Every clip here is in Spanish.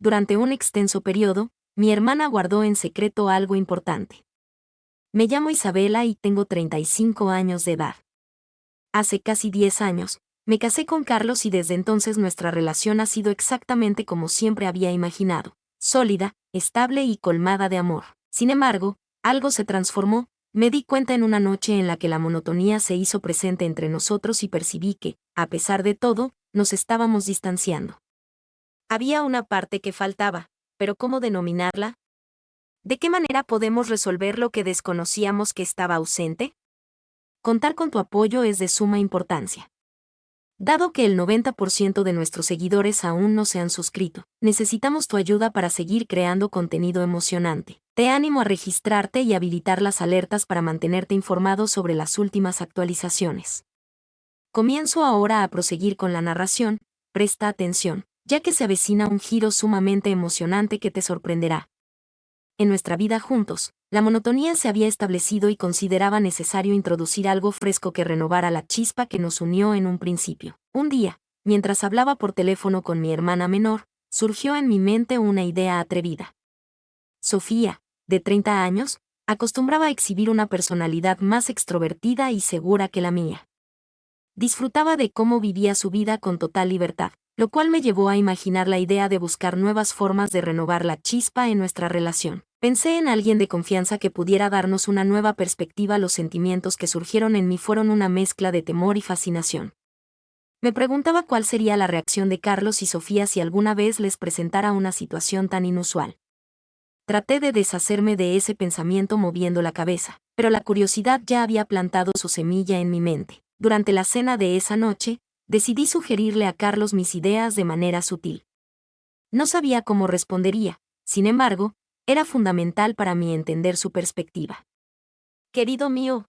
durante un extenso periodo, mi hermana guardó en secreto algo importante. Me llamo Isabela y tengo 35 años de edad. Hace casi 10 años, me casé con Carlos y desde entonces nuestra relación ha sido exactamente como siempre había imaginado, sólida, estable y colmada de amor. Sin embargo, algo se transformó. Me di cuenta en una noche en la que la monotonía se hizo presente entre nosotros y percibí que, a pesar de todo, nos estábamos distanciando. Había una parte que faltaba, pero ¿cómo denominarla? ¿De qué manera podemos resolver lo que desconocíamos que estaba ausente? Contar con tu apoyo es de suma importancia. Dado que el 90% de nuestros seguidores aún no se han suscrito, necesitamos tu ayuda para seguir creando contenido emocionante. Te animo a registrarte y habilitar las alertas para mantenerte informado sobre las últimas actualizaciones. Comienzo ahora a proseguir con la narración. Presta atención, ya que se avecina un giro sumamente emocionante que te sorprenderá. En nuestra vida juntos, la monotonía se había establecido y consideraba necesario introducir algo fresco que renovara la chispa que nos unió en un principio. Un día, mientras hablaba por teléfono con mi hermana menor, surgió en mi mente una idea atrevida. Sofía, de 30 años, acostumbraba a exhibir una personalidad más extrovertida y segura que la mía. Disfrutaba de cómo vivía su vida con total libertad, lo cual me llevó a imaginar la idea de buscar nuevas formas de renovar la chispa en nuestra relación. Pensé en alguien de confianza que pudiera darnos una nueva perspectiva. Los sentimientos que surgieron en mí fueron una mezcla de temor y fascinación. Me preguntaba cuál sería la reacción de Carlos y Sofía si alguna vez les presentara una situación tan inusual. Traté de deshacerme de ese pensamiento moviendo la cabeza, pero la curiosidad ya había plantado su semilla en mi mente. Durante la cena de esa noche, decidí sugerirle a Carlos mis ideas de manera sutil. No sabía cómo respondería, sin embargo, era fundamental para mí entender su perspectiva. Querido mío,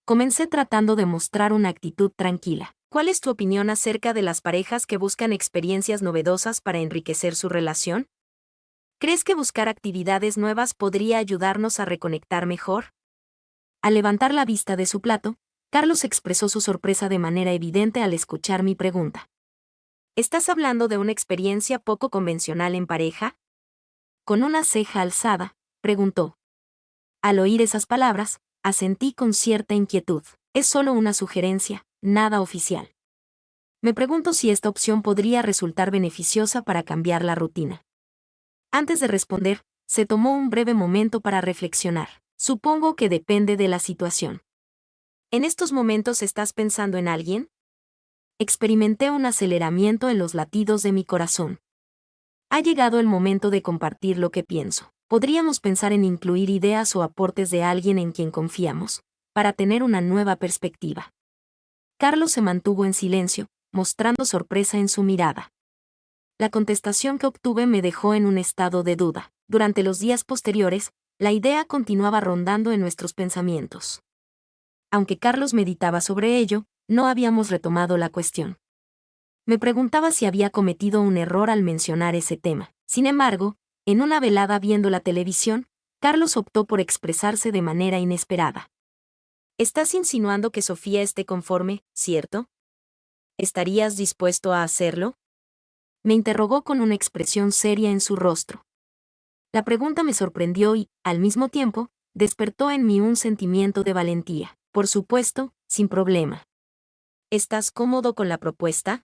comencé tratando de mostrar una actitud tranquila. ¿Cuál es tu opinión acerca de las parejas que buscan experiencias novedosas para enriquecer su relación? ¿Crees que buscar actividades nuevas podría ayudarnos a reconectar mejor? Al levantar la vista de su plato, Carlos expresó su sorpresa de manera evidente al escuchar mi pregunta. ¿Estás hablando de una experiencia poco convencional en pareja? Con una ceja alzada, preguntó. Al oír esas palabras, asentí con cierta inquietud. Es solo una sugerencia, nada oficial. Me pregunto si esta opción podría resultar beneficiosa para cambiar la rutina. Antes de responder, se tomó un breve momento para reflexionar. Supongo que depende de la situación. ¿En estos momentos estás pensando en alguien? Experimenté un aceleramiento en los latidos de mi corazón. Ha llegado el momento de compartir lo que pienso. Podríamos pensar en incluir ideas o aportes de alguien en quien confiamos, para tener una nueva perspectiva. Carlos se mantuvo en silencio, mostrando sorpresa en su mirada. La contestación que obtuve me dejó en un estado de duda. Durante los días posteriores, la idea continuaba rondando en nuestros pensamientos. Aunque Carlos meditaba sobre ello, no habíamos retomado la cuestión. Me preguntaba si había cometido un error al mencionar ese tema. Sin embargo, en una velada viendo la televisión, Carlos optó por expresarse de manera inesperada. ¿Estás insinuando que Sofía esté conforme, cierto? ¿Estarías dispuesto a hacerlo? Me interrogó con una expresión seria en su rostro. La pregunta me sorprendió y, al mismo tiempo, despertó en mí un sentimiento de valentía. Por supuesto, sin problema. ¿Estás cómodo con la propuesta?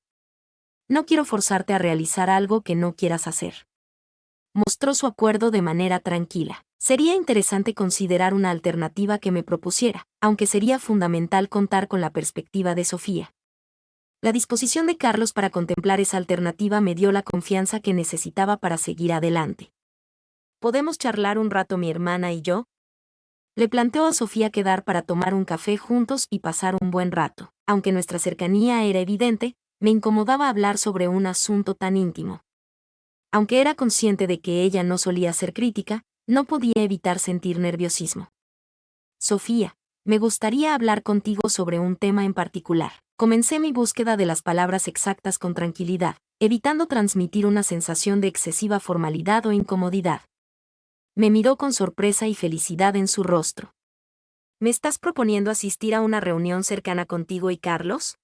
No quiero forzarte a realizar algo que no quieras hacer. Mostró su acuerdo de manera tranquila. Sería interesante considerar una alternativa que me propusiera, aunque sería fundamental contar con la perspectiva de Sofía. La disposición de Carlos para contemplar esa alternativa me dio la confianza que necesitaba para seguir adelante. ¿Podemos charlar un rato mi hermana y yo? Le planteó a Sofía quedar para tomar un café juntos y pasar un buen rato. Aunque nuestra cercanía era evidente, me incomodaba hablar sobre un asunto tan íntimo. Aunque era consciente de que ella no solía ser crítica, no podía evitar sentir nerviosismo. Sofía, me gustaría hablar contigo sobre un tema en particular. Comencé mi búsqueda de las palabras exactas con tranquilidad, evitando transmitir una sensación de excesiva formalidad o incomodidad. Me miró con sorpresa y felicidad en su rostro. ¿Me estás proponiendo asistir a una reunión cercana contigo y Carlos?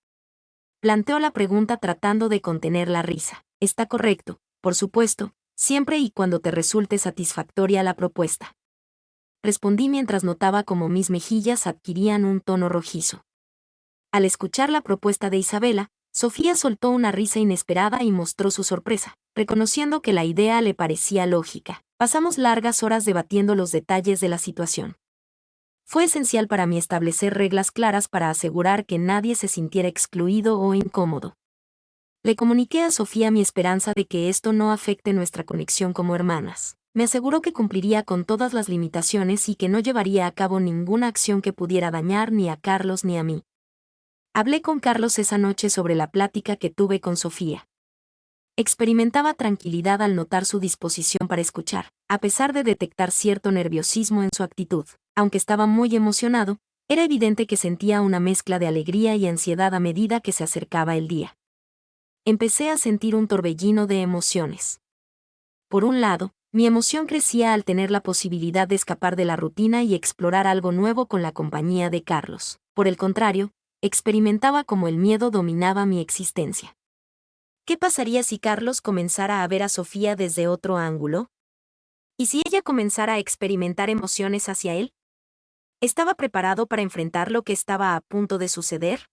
Planteó la pregunta tratando de contener la risa. Está correcto, por supuesto, siempre y cuando te resulte satisfactoria la propuesta. Respondí mientras notaba cómo mis mejillas adquirían un tono rojizo. Al escuchar la propuesta de Isabela, Sofía soltó una risa inesperada y mostró su sorpresa, reconociendo que la idea le parecía lógica. Pasamos largas horas debatiendo los detalles de la situación. Fue esencial para mí establecer reglas claras para asegurar que nadie se sintiera excluido o incómodo. Le comuniqué a Sofía mi esperanza de que esto no afecte nuestra conexión como hermanas. Me aseguró que cumpliría con todas las limitaciones y que no llevaría a cabo ninguna acción que pudiera dañar ni a Carlos ni a mí. Hablé con Carlos esa noche sobre la plática que tuve con Sofía. Experimentaba tranquilidad al notar su disposición para escuchar, a pesar de detectar cierto nerviosismo en su actitud. Aunque estaba muy emocionado, era evidente que sentía una mezcla de alegría y ansiedad a medida que se acercaba el día. Empecé a sentir un torbellino de emociones. Por un lado, mi emoción crecía al tener la posibilidad de escapar de la rutina y explorar algo nuevo con la compañía de Carlos. Por el contrario, experimentaba como el miedo dominaba mi existencia. ¿Qué pasaría si Carlos comenzara a ver a Sofía desde otro ángulo? ¿Y si ella comenzara a experimentar emociones hacia él? ¿Estaba preparado para enfrentar lo que estaba a punto de suceder?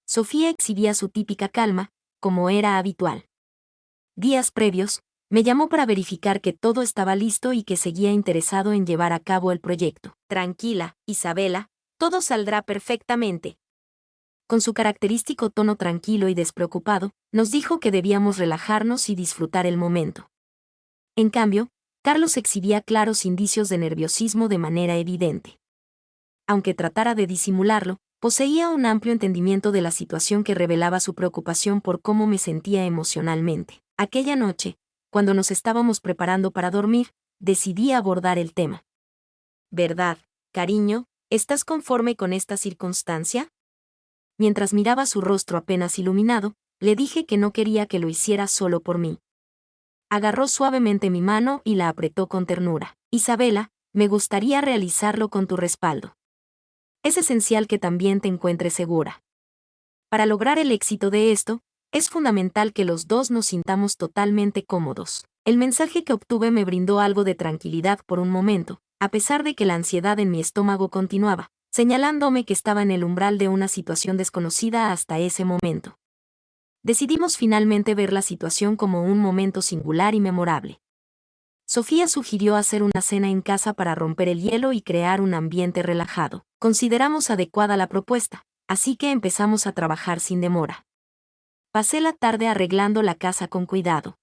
Sofía exhibía su típica calma, como era habitual. Días previos, me llamó para verificar que todo estaba listo y que seguía interesado en llevar a cabo el proyecto. Tranquila, Isabela, todo saldrá perfectamente. Con su característico tono tranquilo y despreocupado, nos dijo que debíamos relajarnos y disfrutar el momento. En cambio, Carlos exhibía claros indicios de nerviosismo de manera evidente. Aunque tratara de disimularlo, poseía un amplio entendimiento de la situación que revelaba su preocupación por cómo me sentía emocionalmente. Aquella noche, cuando nos estábamos preparando para dormir, decidí abordar el tema. ¿Verdad, cariño, estás conforme con esta circunstancia? Mientras miraba su rostro apenas iluminado, le dije que no quería que lo hiciera solo por mí. Agarró suavemente mi mano y la apretó con ternura. Isabela, me gustaría realizarlo con tu respaldo. Es esencial que también te encuentres segura. Para lograr el éxito de esto, es fundamental que los dos nos sintamos totalmente cómodos. El mensaje que obtuve me brindó algo de tranquilidad por un momento, a pesar de que la ansiedad en mi estómago continuaba, señalándome que estaba en el umbral de una situación desconocida hasta ese momento. Decidimos finalmente ver la situación como un momento singular y memorable. Sofía sugirió hacer una cena en casa para romper el hielo y crear un ambiente relajado. Consideramos adecuada la propuesta, así que empezamos a trabajar sin demora. Pasé la tarde arreglando la casa con cuidado.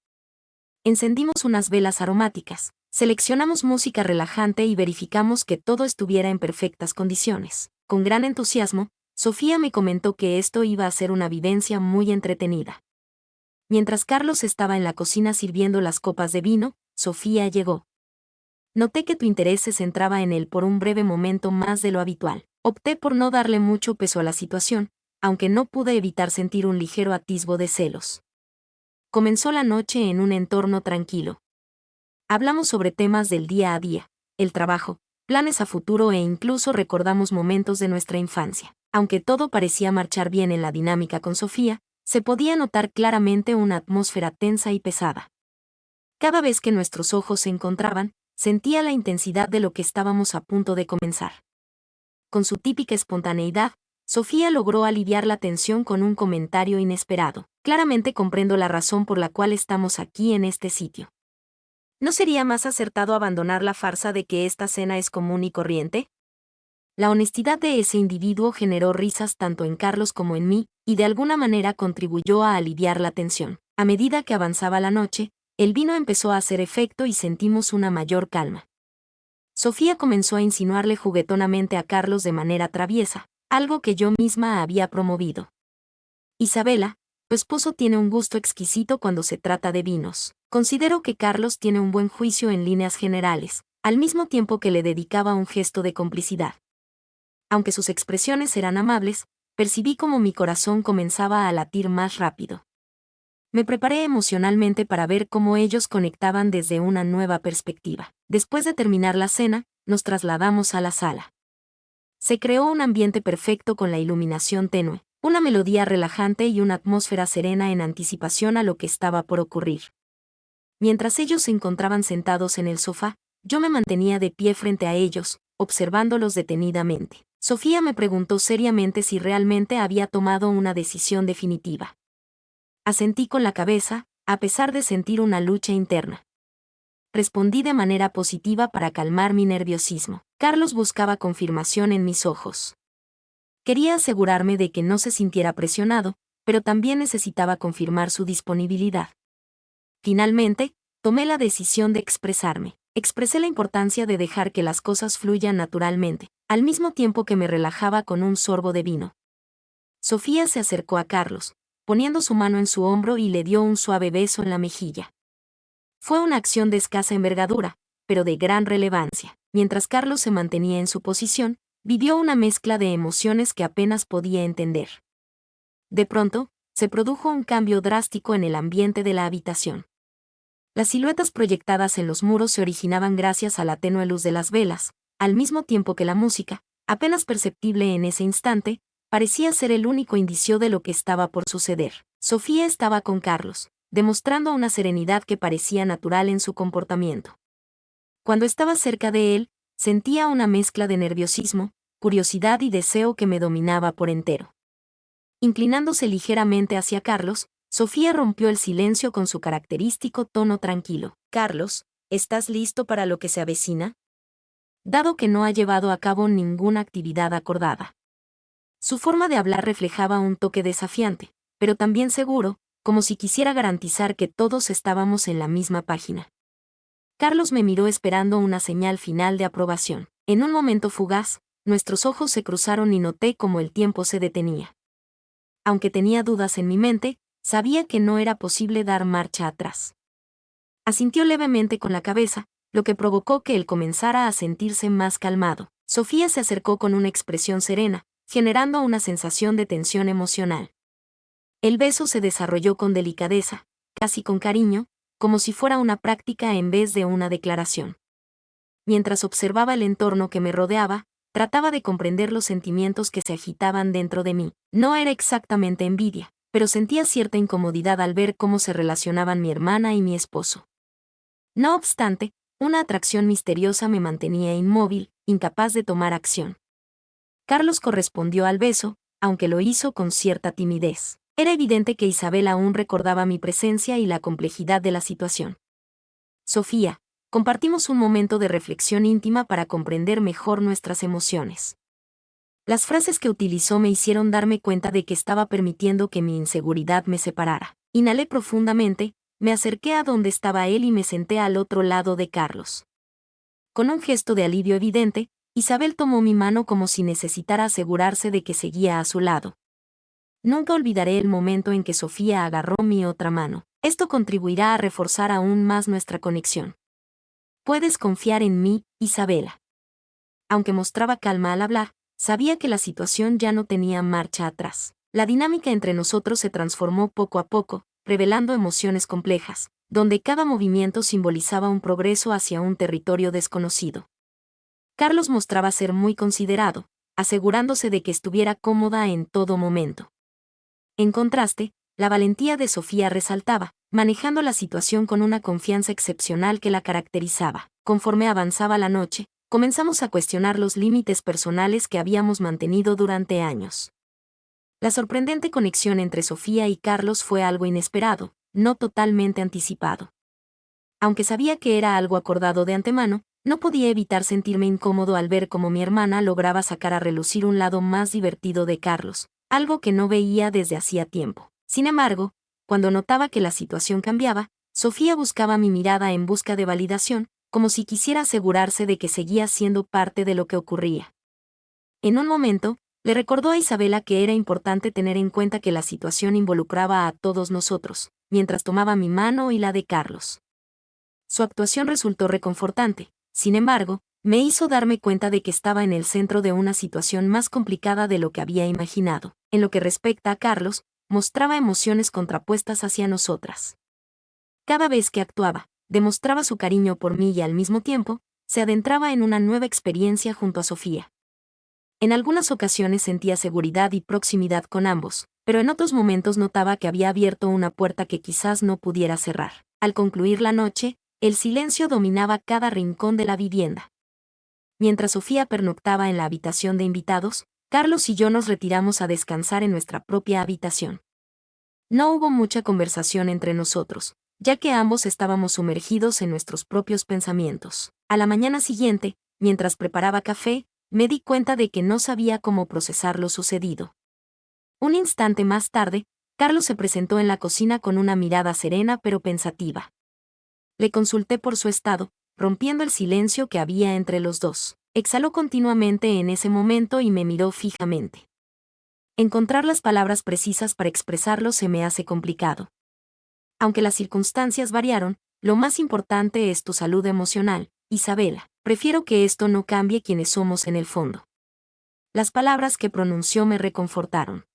Encendimos unas velas aromáticas, seleccionamos música relajante y verificamos que todo estuviera en perfectas condiciones. Con gran entusiasmo, Sofía me comentó que esto iba a ser una vivencia muy entretenida. Mientras Carlos estaba en la cocina sirviendo las copas de vino, Sofía llegó. Noté que tu interés se centraba en él por un breve momento más de lo habitual. Opté por no darle mucho peso a la situación, aunque no pude evitar sentir un ligero atisbo de celos. Comenzó la noche en un entorno tranquilo. Hablamos sobre temas del día a día, el trabajo, planes a futuro e incluso recordamos momentos de nuestra infancia. Aunque todo parecía marchar bien en la dinámica con Sofía, se podía notar claramente una atmósfera tensa y pesada. Cada vez que nuestros ojos se encontraban, sentía la intensidad de lo que estábamos a punto de comenzar. Con su típica espontaneidad, Sofía logró aliviar la tensión con un comentario inesperado. Claramente comprendo la razón por la cual estamos aquí en este sitio. ¿No sería más acertado abandonar la farsa de que esta cena es común y corriente? La honestidad de ese individuo generó risas tanto en Carlos como en mí, y de alguna manera contribuyó a aliviar la tensión. A medida que avanzaba la noche, el vino empezó a hacer efecto y sentimos una mayor calma. Sofía comenzó a insinuarle juguetonamente a Carlos de manera traviesa, algo que yo misma había promovido. Isabela, tu esposo tiene un gusto exquisito cuando se trata de vinos. Considero que Carlos tiene un buen juicio en líneas generales, al mismo tiempo que le dedicaba un gesto de complicidad. Aunque sus expresiones eran amables, percibí como mi corazón comenzaba a latir más rápido. Me preparé emocionalmente para ver cómo ellos conectaban desde una nueva perspectiva. Después de terminar la cena, nos trasladamos a la sala. Se creó un ambiente perfecto con la iluminación tenue, una melodía relajante y una atmósfera serena en anticipación a lo que estaba por ocurrir. Mientras ellos se encontraban sentados en el sofá, yo me mantenía de pie frente a ellos, observándolos detenidamente. Sofía me preguntó seriamente si realmente había tomado una decisión definitiva. Asentí con la cabeza, a pesar de sentir una lucha interna. Respondí de manera positiva para calmar mi nerviosismo. Carlos buscaba confirmación en mis ojos. Quería asegurarme de que no se sintiera presionado, pero también necesitaba confirmar su disponibilidad. Finalmente, tomé la decisión de expresarme. Expresé la importancia de dejar que las cosas fluyan naturalmente, al mismo tiempo que me relajaba con un sorbo de vino. Sofía se acercó a Carlos, poniendo su mano en su hombro y le dio un suave beso en la mejilla. Fue una acción de escasa envergadura, pero de gran relevancia. Mientras Carlos se mantenía en su posición, vivió una mezcla de emociones que apenas podía entender. De pronto, se produjo un cambio drástico en el ambiente de la habitación. Las siluetas proyectadas en los muros se originaban gracias a la tenue luz de las velas, al mismo tiempo que la música, apenas perceptible en ese instante, parecía ser el único indicio de lo que estaba por suceder. Sofía estaba con Carlos, demostrando una serenidad que parecía natural en su comportamiento. Cuando estaba cerca de él, sentía una mezcla de nerviosismo, curiosidad y deseo que me dominaba por entero. Inclinándose ligeramente hacia Carlos, Sofía rompió el silencio con su característico tono tranquilo. «Carlos, ¿estás listo para lo que se avecina?» Dado que no ha llevado a cabo ninguna actividad acordada. Su forma de hablar reflejaba un toque desafiante, pero también seguro, como si quisiera garantizar que todos estábamos en la misma página. Carlos me miró esperando una señal final de aprobación. En un momento fugaz, nuestros ojos se cruzaron y noté cómo el tiempo se detenía. Aunque tenía dudas en mi mente, sabía que no era posible dar marcha atrás. Asintió levemente con la cabeza, lo que provocó que él comenzara a sentirse más calmado. Sofía se acercó con una expresión serena, generando una sensación de tensión emocional. El beso se desarrolló con delicadeza, casi con cariño, como si fuera una práctica en vez de una declaración. Mientras observaba el entorno que me rodeaba, trataba de comprender los sentimientos que se agitaban dentro de mí. No era exactamente envidia, pero sentía cierta incomodidad al ver cómo se relacionaban mi hermana y mi esposo. No obstante, una atracción misteriosa me mantenía inmóvil, incapaz de tomar acción. Carlos correspondió al beso, aunque lo hizo con cierta timidez. Era evidente que Isabel aún recordaba mi presencia y la complejidad de la situación. Sofía, compartimos un momento de reflexión íntima para comprender mejor nuestras emociones. Las frases que utilizó me hicieron darme cuenta de que estaba permitiendo que mi inseguridad me separara. Inhalé profundamente, me acerqué a donde estaba él y me senté al otro lado de Carlos. Con un gesto de alivio evidente, Isabel tomó mi mano como si necesitara asegurarse de que seguía a su lado. Nunca olvidaré el momento en que Sofía agarró mi otra mano. Esto contribuirá a reforzar aún más nuestra conexión. Puedes confiar en mí, Isabela. Aunque mostraba calma al hablar, sabía que la situación ya no tenía marcha atrás. La dinámica entre nosotros se transformó poco a poco, revelando emociones complejas, donde cada movimiento simbolizaba un progreso hacia un territorio desconocido. Carlos mostraba ser muy considerado, asegurándose de que estuviera cómoda en todo momento. En contraste, la valentía de Sofía resaltaba, manejando la situación con una confianza excepcional que la caracterizaba. Conforme avanzaba la noche, comenzamos a cuestionar los límites personales que habíamos mantenido durante años. La sorprendente conexión entre Sofía y Carlos fue algo inesperado, no totalmente anticipado. Aunque sabía que era algo acordado de antemano, no podía evitar sentirme incómodo al ver cómo mi hermana lograba sacar a relucir un lado más divertido de Carlos, algo que no veía desde hacía tiempo. Sin embargo, cuando notaba que la situación cambiaba, Sofía buscaba mi mirada en busca de validación, como si quisiera asegurarse de que seguía siendo parte de lo que ocurría. En un momento, le recordó a Isabela que era importante tener en cuenta que la situación involucraba a todos nosotros, mientras tomaba mi mano y la de Carlos. Su actuación resultó reconfortante, sin embargo, me hizo darme cuenta de que estaba en el centro de una situación más complicada de lo que había imaginado. En lo que respecta a Carlos, mostraba emociones contrapuestas hacia nosotras. Cada vez que actuaba, demostraba su cariño por mí y al mismo tiempo, se adentraba en una nueva experiencia junto a Sofía. En algunas ocasiones sentía seguridad y proximidad con ambos, pero en otros momentos notaba que había abierto una puerta que quizás no pudiera cerrar. Al concluir la noche, el silencio dominaba cada rincón de la vivienda. Mientras Sofía pernoctaba en la habitación de invitados, Carlos y yo nos retiramos a descansar en nuestra propia habitación. No hubo mucha conversación entre nosotros, ya que ambos estábamos sumergidos en nuestros propios pensamientos. A la mañana siguiente, mientras preparaba café, me di cuenta de que no sabía cómo procesar lo sucedido. Un instante más tarde, Carlos se presentó en la cocina con una mirada serena pero pensativa. Le consulté por su estado, rompiendo el silencio que había entre los dos. Exhaló continuamente en ese momento y me miró fijamente. Encontrar las palabras precisas para expresarlo se me hace complicado. Aunque las circunstancias variaron, lo más importante es tu salud emocional, Isabela. Prefiero que esto no cambie quienes somos en el fondo. Las palabras que pronunció me reconfortaron.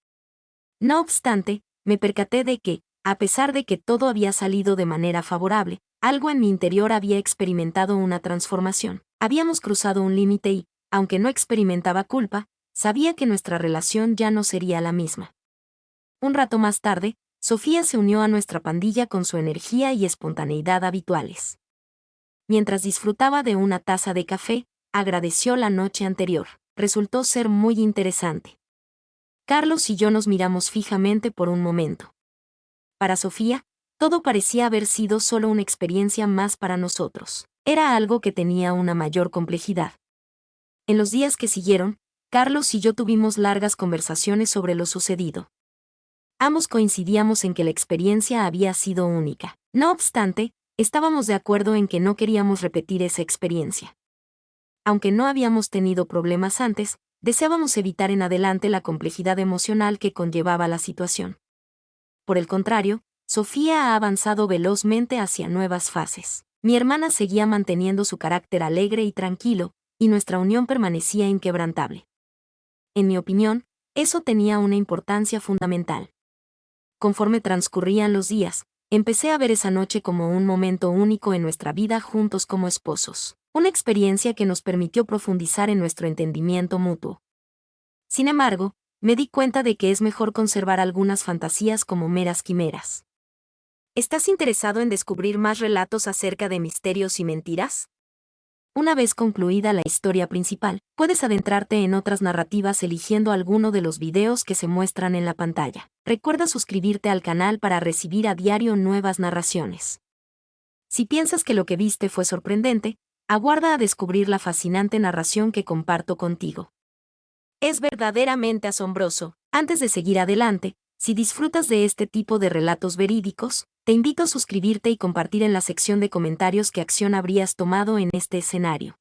No obstante, me percaté de que, a pesar de que todo había salido de manera favorable, algo en mi interior había experimentado una transformación. Habíamos cruzado un límite y, aunque no experimentaba culpa, sabía que nuestra relación ya no sería la misma. Un rato más tarde, Sofía se unió a nuestra pandilla con su energía y espontaneidad habituales. Mientras disfrutaba de una taza de café, agradeció la noche anterior. Resultó ser muy interesante. Carlos y yo nos miramos fijamente por un momento. Para Sofía, todo parecía haber sido solo una experiencia más para nosotros. Era algo que tenía una mayor complejidad. En los días que siguieron, Carlos y yo tuvimos largas conversaciones sobre lo sucedido. Ambos coincidíamos en que la experiencia había sido única. No obstante, estábamos de acuerdo en que no queríamos repetir esa experiencia. Aunque no habíamos tenido problemas antes, deseábamos evitar en adelante la complejidad emocional que conllevaba la situación. Por el contrario, Sofía ha avanzado velozmente hacia nuevas fases. Mi hermana seguía manteniendo su carácter alegre y tranquilo, y nuestra unión permanecía inquebrantable. En mi opinión, eso tenía una importancia fundamental. Conforme transcurrían los días, empecé a ver esa noche como un momento único en nuestra vida juntos como esposos, una experiencia que nos permitió profundizar en nuestro entendimiento mutuo. Sin embargo, me di cuenta de que es mejor conservar algunas fantasías como meras quimeras. ¿Estás interesado en descubrir más relatos acerca de misterios y mentiras? Una vez concluida la historia principal, puedes adentrarte en otras narrativas eligiendo alguno de los videos que se muestran en la pantalla. Recuerda suscribirte al canal para recibir a diario nuevas narraciones. Si piensas que lo que viste fue sorprendente, aguarda a descubrir la fascinante narración que comparto contigo. Es verdaderamente asombroso. Antes de seguir adelante, si disfrutas de este tipo de relatos verídicos, te invito a suscribirte y compartir en la sección de comentarios qué acción habrías tomado en este escenario.